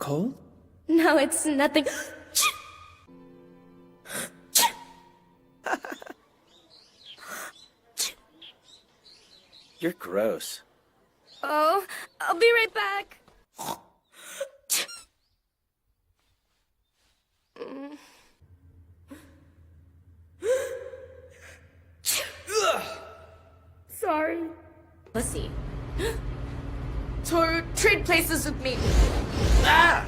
cold? No, it's nothing. You're gross. Oh, I'll be right back. Sorry. Pussy. Trade places with me. Ah!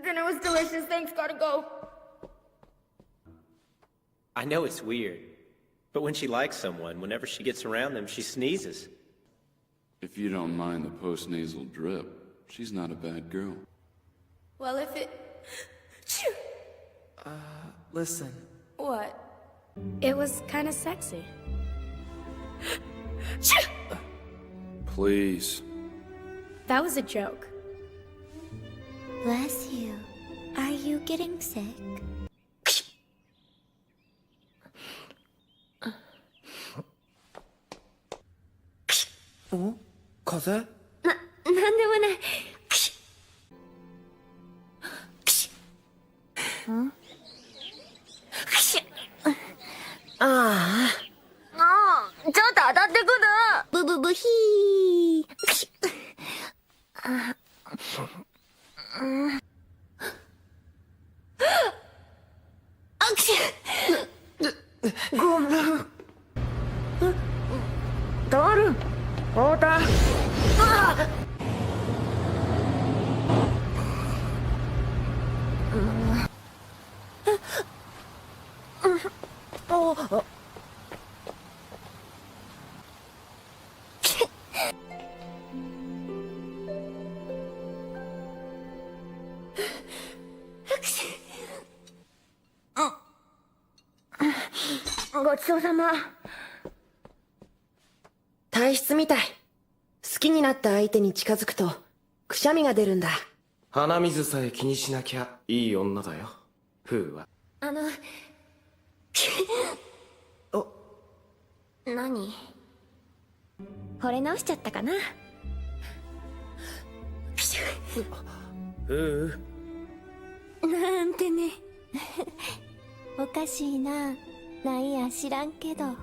Dinner was delicious. Thanks, gotta go. I know it's weird, but when she likes someone, whenever she gets around them, she sneezes. If you don't mind the post-nasal drip, she's not a bad girl. Well, if it... Listen. What? It was kind of sexy. Please. That was a joke. Bless you. Are you getting sick? 어? 가세? なんでもない。ああ、ちょっと当たってくる。ブブブヒー。ごめん。ダル、太田。ごちそうさま。体質みたい。好きになった相手に近づくとくしゃみが出るんだ。鼻水さえ気にしなきゃいい女だよ、フーは。何？惚れ直しちゃったかな？フー。なんてね。おかしいな。なんや知らんけど。